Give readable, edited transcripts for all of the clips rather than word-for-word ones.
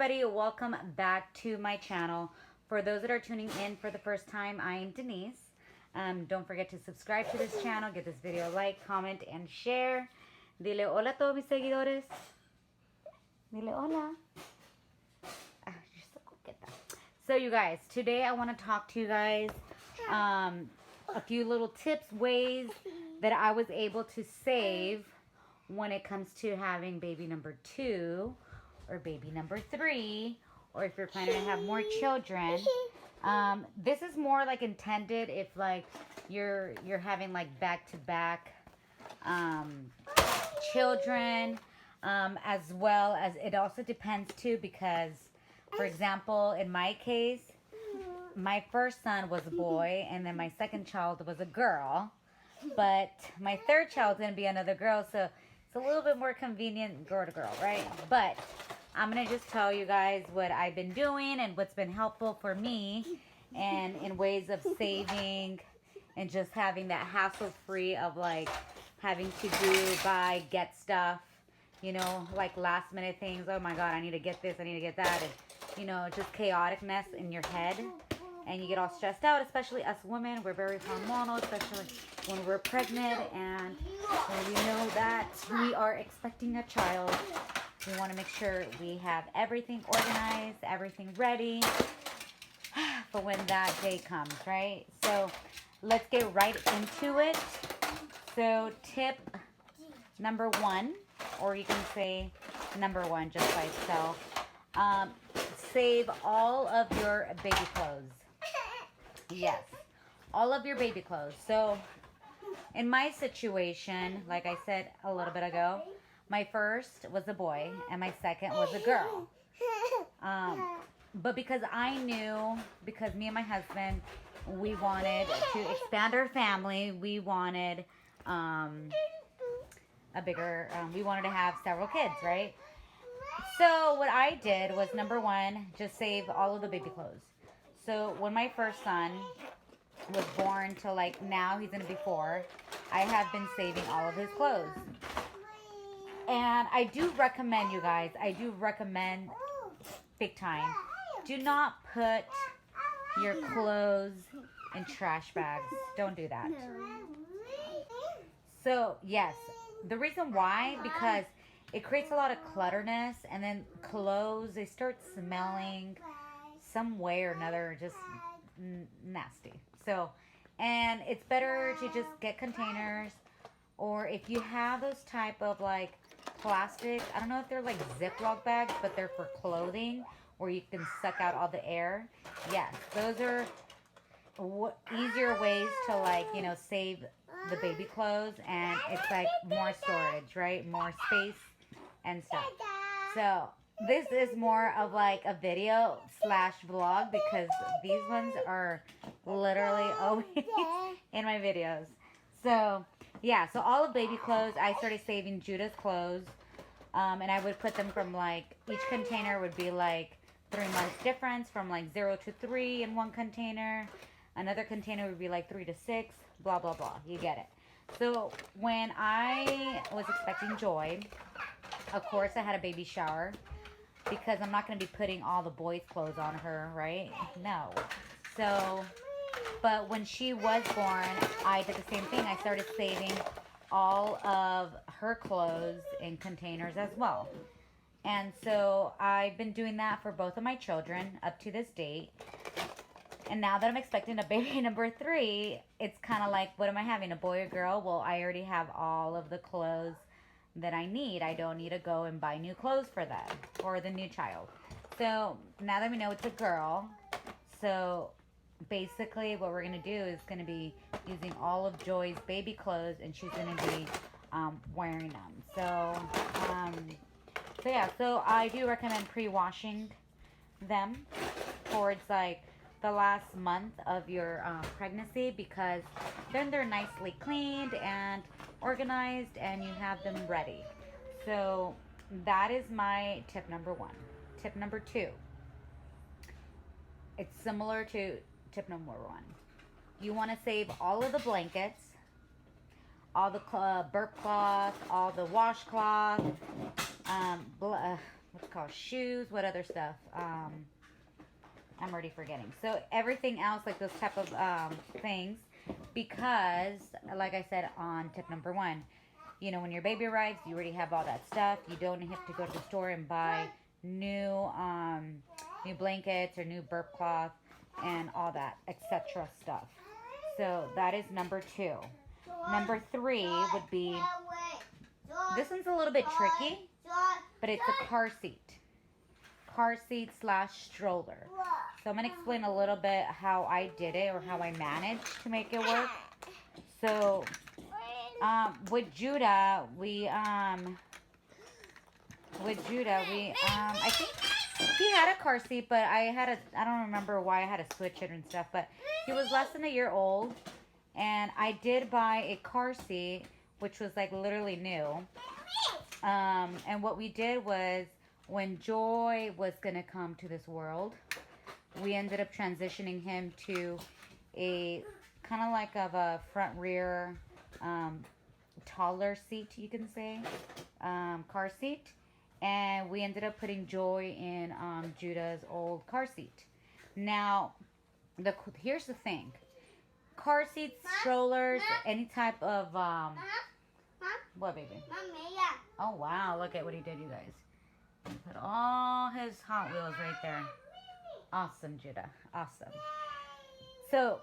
everybody, welcome back to my channel. For those that are tuning in for the first time, I am Denise. Don't forget to subscribe to this channel, give this video a like, comment, and share. Dile hola a todos mis seguidores. Dile hola. Ah, you're so coqueta. So you guys, today I want to talk to you guys a few little tips, ways that I was able to save when it comes to having baby number 2 or baby number 3, or if you're planning to have more children. This is more like intended if like you're having like back-to-back children, as well as it also depends too, because for example, in my case, my first son was a boy and then my second child was a girl, but my third child's gonna be another girl, so it's a little bit more convenient girl to girl, right? But I'm gonna just tell you guys what I've been doing and what's been helpful for me, and in ways of saving and just having that hassle free of like having to buy, get stuff, you know, like last minute things. Oh my God, I need to get this, I need to get that, and you know, just chaoticness in your head, and you get all stressed out, especially us women. We're very hormonal, especially when we're pregnant and when we know that we are expecting a child. We want to make sure we have everything organized, everything ready for when that day comes, right? So let's get right into it. So tip number 1, or you can say number 1 just by itself, save all of your baby clothes. Yes, all of your baby clothes. So in my situation, like I said a little bit ago, my first was a boy and my second was a girl. But because I knew, because me and my husband, we wanted to expand our family, we wanted a bigger, we wanted to have several kids, right? So what I did was, number 1, just save all of the baby clothes. So when my first son was born to like now he's gonna be 4, I have been saving all of his clothes. And I do recommend, you guys, I do recommend big time, do not put your clothes in trash bags. Don't do that. So yes, the reason why, because it creates a lot of clutterness, and then clothes, they start smelling some way or another, just nasty. So, and it's better to just get containers, or if you have those type of like plastic, I don't know if they're like Ziploc bags, but they're for clothing where you can suck out all the air. Yes, those are easier ways to like, you know, save the baby clothes, and it's like more storage, right? More space and stuff. So this is more of like a video slash vlog, because these ones are literally always in my videos. So yeah, so all of baby clothes, I started saving Judah's clothes, and I would put them from like, each container would be like 3 months difference, from like 0 to 3 in one container. Another container would be like 3 to 6, blah, blah, blah. You get it. So when I was expecting Joy, of course I had a baby shower, because I'm not going to be putting all the boys' clothes on her, right? No. So, but when she was born, I did the same thing. I started saving all of her clothes in containers as well. And so I've been doing that for both of my children up to this date. And now that I'm expecting a baby number 3, it's kind of like, what am I having, a boy or girl? Well, I already have all of the clothes that I need. I don't need to go and buy new clothes for them, or the new child. So now that we know it's a girl, so basically what we're going to do is going to be using all of Joy's baby clothes, and she's going to be wearing them. So, so yeah, so I do recommend pre-washing them towards like the last month of your pregnancy, because then they're nicely cleaned and organized and you have them ready. So that is my tip number 1. Tip number 2, it's similar to tip number 1. You want to save all of the blankets, all the burp cloth, all the washcloth, what's it called, shoes, what other stuff? I'm already forgetting. So everything else, like those type of things, because like I said on tip number one, you know, when your baby arrives, you already have all that stuff. You don't have to go to the store and buy new new blankets or new burp cloth and all that etc. stuff. So that is number two. Number three would be, this one's a little bit tricky, but it's a car seat slash stroller. So I'm gonna explain a little bit how I did it, or how I managed to make it work. So with Judah, I think he had a car seat, but I don't remember why I had to switch it and stuff, but he was less than a year old, and I did buy a car seat, which was like literally new. And what we did was, when Joy was gonna come to this world, we ended up transitioning him to a kind of like of a front rear, taller seat, you can say, car seat. And we ended up putting Joy in Judah's old car seat. Now, here's the thing. Car seats, strollers, any type of, what, baby? Oh, wow. Look at what he did, you guys. He put all his Hot Wheels right there. Awesome, Judah. Awesome. So,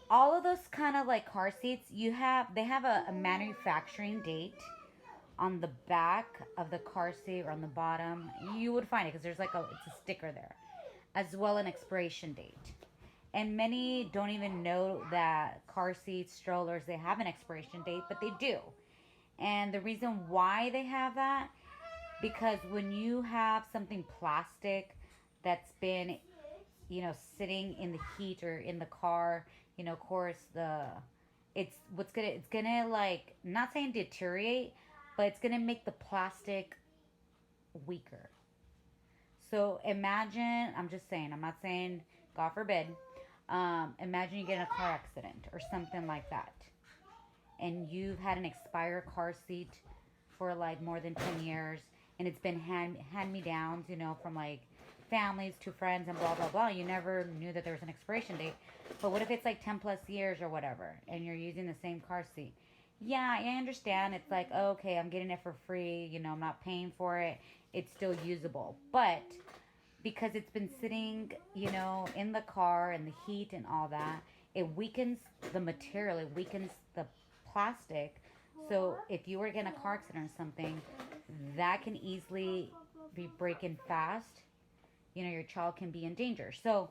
all of those kind of like car seats, they have a manufacturing date on the back of the car seat, or on the bottom. You would find it because there's it's a sticker there, as well an expiration date. And many don't even know that car seats, strollers, they have an expiration date, but they do. And the reason why they have that, because when you have something plastic that's been, you know, sitting in the heat or in the car, you know, of course, it's gonna like, not saying deteriorate, but it's gonna make the plastic weaker. So imagine, I'm just saying, I'm not saying, God forbid, imagine you get in a car accident or something like that, and you've had an expired car seat for like more than 10 years, and it's been hand-me-downs, you know, from like families to friends and blah, blah, blah. You never knew that there was an expiration date. But what if it's like 10 plus years or whatever, and you're using the same car seat? Yeah, I understand. It's like, oh, okay, I'm getting it for free. You know, I'm not paying for it. It's still usable. But because it's been sitting, you know, in the car and the heat and all that, it weakens the material. It weakens the plastic. So if you were to get in a car accident or something, that can easily be breaking fast. You know, your child can be in danger. So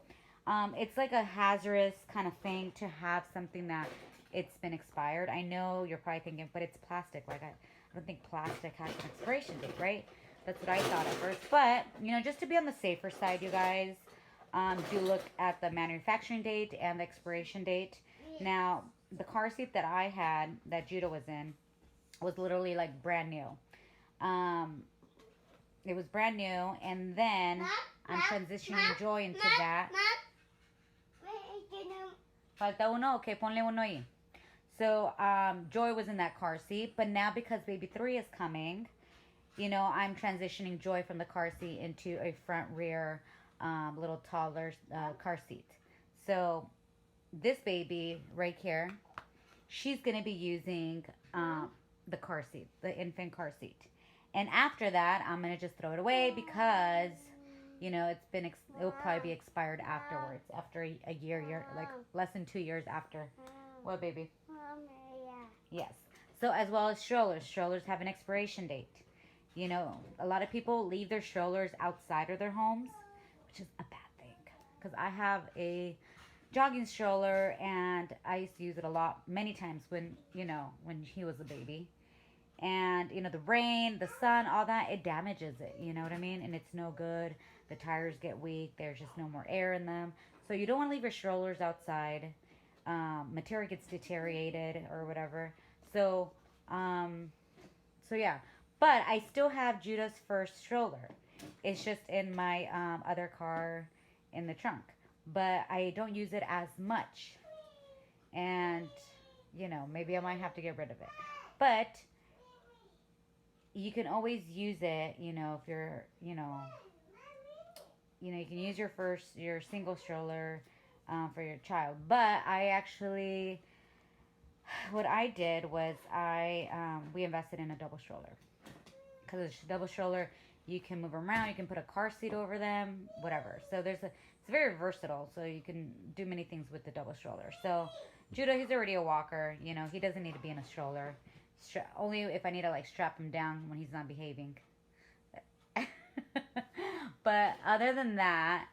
it's like a hazardous kind of thing to have something that it's been expired. I know you're probably thinking, but it's plastic. Like, I don't think plastic has an expiration date, right? That's what I thought at first. But, you know, just to be on the safer side, you guys, do look at the manufacturing date and the expiration date. Now, the car seat that I had, that Judah was in, was literally like brand new. It was brand new, and then I'm transitioning Joy into that. Falta uno, okay, ponle uno ahí. So, Joy was in that car seat, but now because baby 3 is coming, you know, I'm transitioning Joy from the car seat into a front rear, little taller car seat. So, this baby right here, she's going to be using the car seat, the infant car seat. And after that, I'm going to just throw it away because, you know, it'll probably be expired afterwards, after a year, like less than 2 years after. What, baby? Yes. So as well as strollers. Strollers have an expiration date. You know, a lot of people leave their strollers outside of their homes, which is a bad thing. Because I have a jogging stroller, and I used to use it a lot, many times when he was a baby. And, you know, the rain, the sun, all that, it damages it. You know what I mean? And it's no good. The tires get weak. There's just no more air in them. So you don't want to leave your strollers outside. Material gets deteriorated or whatever. So yeah. But I still have Judah's first stroller. It's just in my other car in the trunk. But I don't use it as much. And, you know, maybe I might have to get rid of it. But you can always use it, if you're, you can use your single stroller for your child. But I actually, what I did was we invested in a double stroller. Because a double stroller, you can move them around, you can put a car seat over them, whatever. So it's very versatile. So you can do many things with the double stroller. So Judah, he's already a walker. He doesn't need to be in a stroller. Only if I need to like strap him down when he's not behaving. But other than that,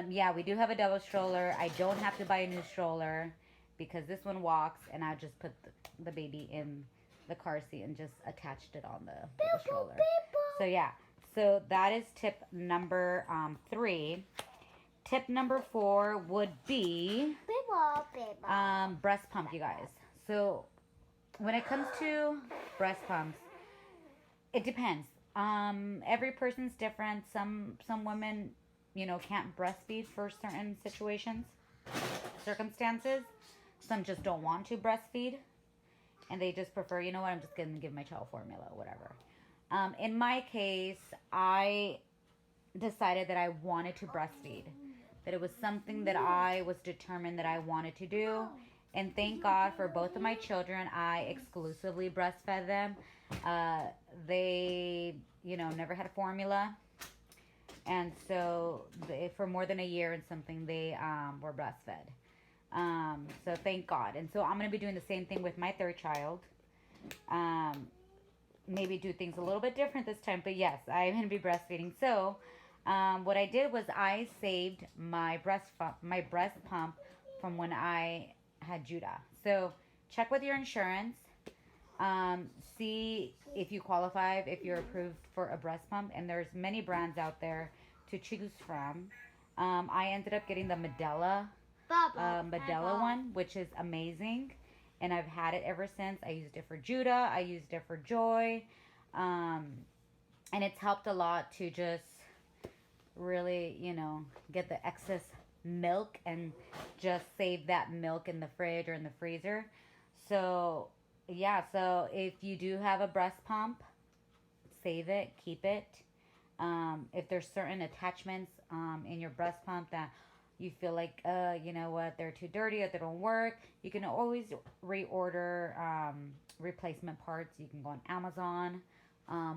yeah, we do have a double stroller. I don't have to buy a new stroller because this one walks, and I just put the baby in the car seat and just attached it on the double stroller. So yeah, so that is tip number 3. Tip number 4 would be breast pump, you guys. So when it comes to breast pumps, it depends. Every person's different. Some women, can't breastfeed for certain circumstances. Some just don't want to breastfeed, and they just prefer, I'm just gonna give my child formula, whatever. In my case, I decided that I wanted to breastfeed, that it was something that I was determined that I wanted to do. And thank God for both of my children, I exclusively breastfed them. They, never had a formula. And so for more than a year and something, they were breastfed. So thank God. And so I'm going to be doing the same thing with my third child. Maybe do things a little bit different this time. But yes, I'm going to be breastfeeding. So what I did was I saved my breast pump from when I had Judah. So check with your insurance. See if you qualify, if you're approved for a breast pump. And there's many brands out there to choose from. I ended up getting the Medela one, which is amazing. And I've had it ever since. I used it for Judah. I used it for Joy. And it's helped a lot to just really, get the excess milk and just save that milk in the fridge or in the freezer. So, yeah. So if you do have a breast pump, save it, keep it. If there's certain attachments in your breast pump that you feel like, they're too dirty or they don't work, you can always reorder replacement parts. You can go on Amazon,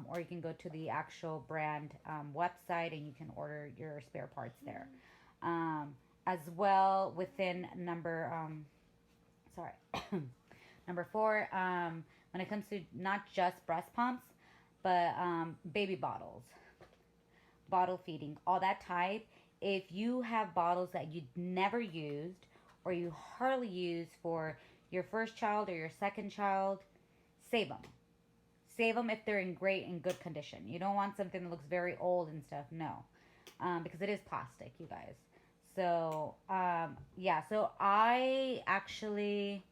or you can go to the actual brand website and you can order your spare parts there. As well, within number 4, when it comes to not just breast pumps, but baby bottles, bottle feeding, all that type. If you have bottles that you never used or you hardly use for your first child or your second child, save them. Save them if they're in good condition. You don't want something that looks very old and stuff. No, because it is plastic, you guys. So, yeah. So I actually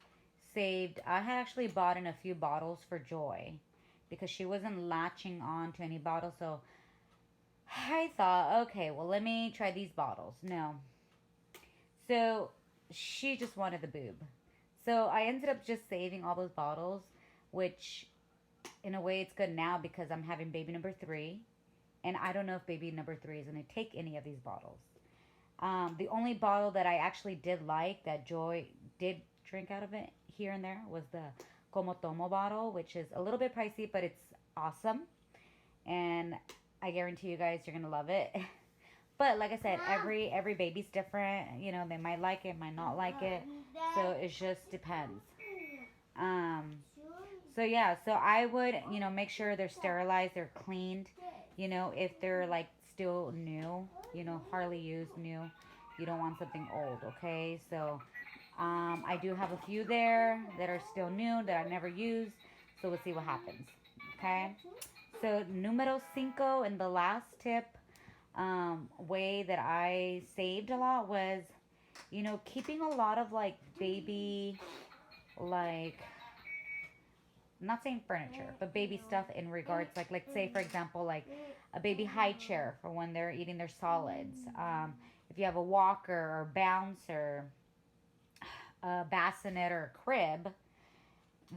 had actually bought in a few bottles for Joy because she wasn't latching on to any bottle. So I thought, okay, well, let me try these bottles. No. So she just wanted the boob. So I ended up just saving all those bottles, which in a way it's good now because I'm having baby number 3. And I don't know if baby number 3 is going to take any of these bottles. The only bottle that I actually did like that Joy did drink out of it here and there was the Como Tomo bottle, which is a little bit pricey, but it's awesome. And I guarantee you guys, you're going to love it. But like I said, every baby's different. They might like it, might not like it. So it just depends. So yeah, so I would, make sure they're sterilized, they're cleaned. If they're like still new, hardly used, new, you don't want something old, okay? So I do have a few there that are still new that I never used. So we'll see what happens, okay? So numero 5, and the last tip, way that I saved a lot was, keeping a lot of like baby, like, not saying furniture, but baby stuff in regards, like say for example, like a baby high chair for when they're eating their solids. If you have a walker or bouncer, a bassinet or a crib,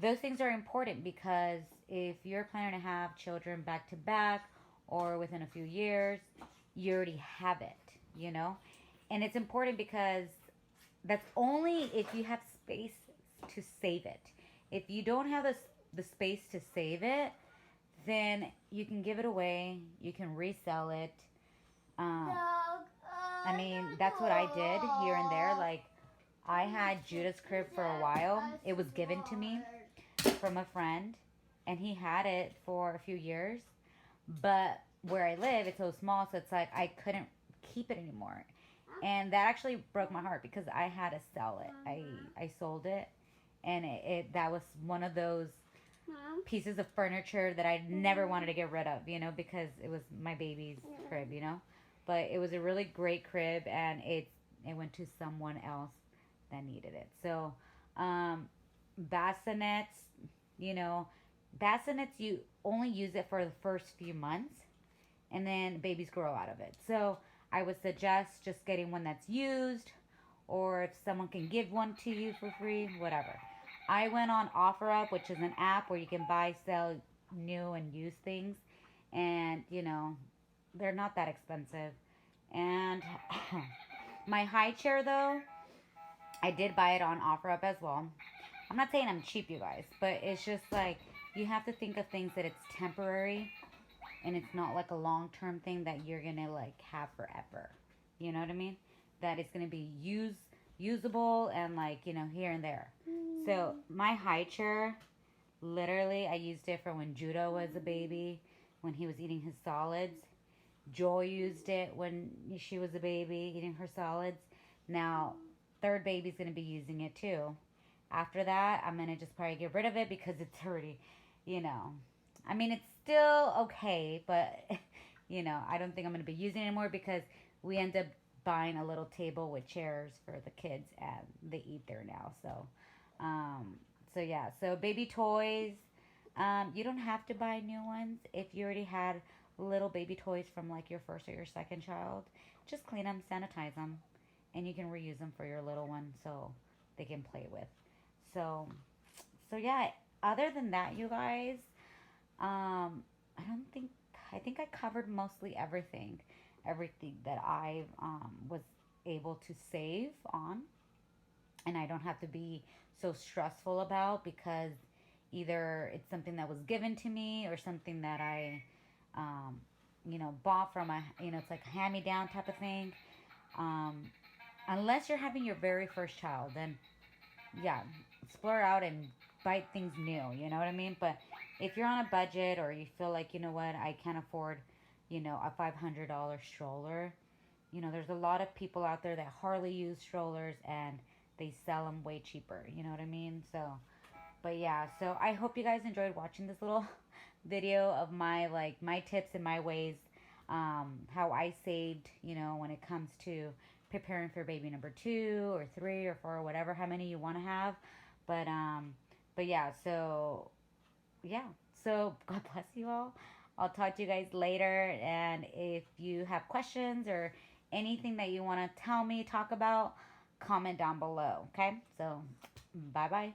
those things are important because if you're planning to have children back to back or within a few years, you already have it, you know? And it's important because that's only if you have space to save it. If you don't have the space to save it, then you can give it away. You can resell it. Um, I mean, that's what I did here and there. Like, I had Judah's crib for a while. It was given to me from a friend, and he had it for a few years. But where I live, it's so small, so it's like I couldn't keep it anymore. And that actually broke my heart because I had to sell it. I sold it, and that was one of those pieces of furniture that I never wanted to get rid of, you know, because it was my baby's crib, you know. But it was a really great crib, and it went to someone else that needed it. So, bassinets, you know, bassinets, you only use it for the first few months, and then babies grow out of it. So I would suggest just getting one that's used, or if someone can give one to you for free, whatever. I went on OfferUp, which is an app where you can buy, sell new and used things, and you know, they're not that expensive. And my high chair, though, I did buy it on OfferUp as well. I'm not saying I'm cheap, you guys, but it's just like you have to think of things that it's temporary, and it's not like a long-term thing that you're gonna like have forever. You know what I mean? That it's gonna be usable and like, you know, here and there. So my high chair, literally, I used it for when Judah was a baby, when he was eating his solids. Joy used it when she was a baby, eating her solids. Now, third baby's gonna be using it too. After that, I'm gonna just probably get rid of it because it's already, you know, I mean, it's still okay, but you know, I don't think I'm gonna be using it anymore because we end up buying a little table with chairs for the kids, and they eat there now. So yeah. So baby toys, you don't have to buy new ones if you already had little baby toys from like your first or your second child. Just clean them, sanitize them, and you can reuse them for your little one so they can play with. So, so yeah. Other than that, you guys, I don't think I think I covered mostly everything that I was able to save on, and I don't have to be so stressful about because either it's something that was given to me or something that I, you know, bought from a, you know, it's like a hand-me-down type of thing. Um, Unless you're having your very first child, then yeah, explore out and buy things new. You know what I mean? But if you're on a budget or you feel like, you know what, I can't afford, you know, a $500 stroller, you know, there's a lot of people out there that hardly use strollers and they sell them way cheaper. You know what I mean? So, but yeah, so I hope you guys enjoyed watching this little video of my, like, my tips and my ways, how I saved, you know, when it comes to preparing for baby number 2 or 3 or 4 or whatever, how many you want to have. But yeah, so yeah, so God bless you all. I'll talk to you guys later, and if you have questions or anything that you want to tell me, talk about, comment down below. Okay, so bye bye.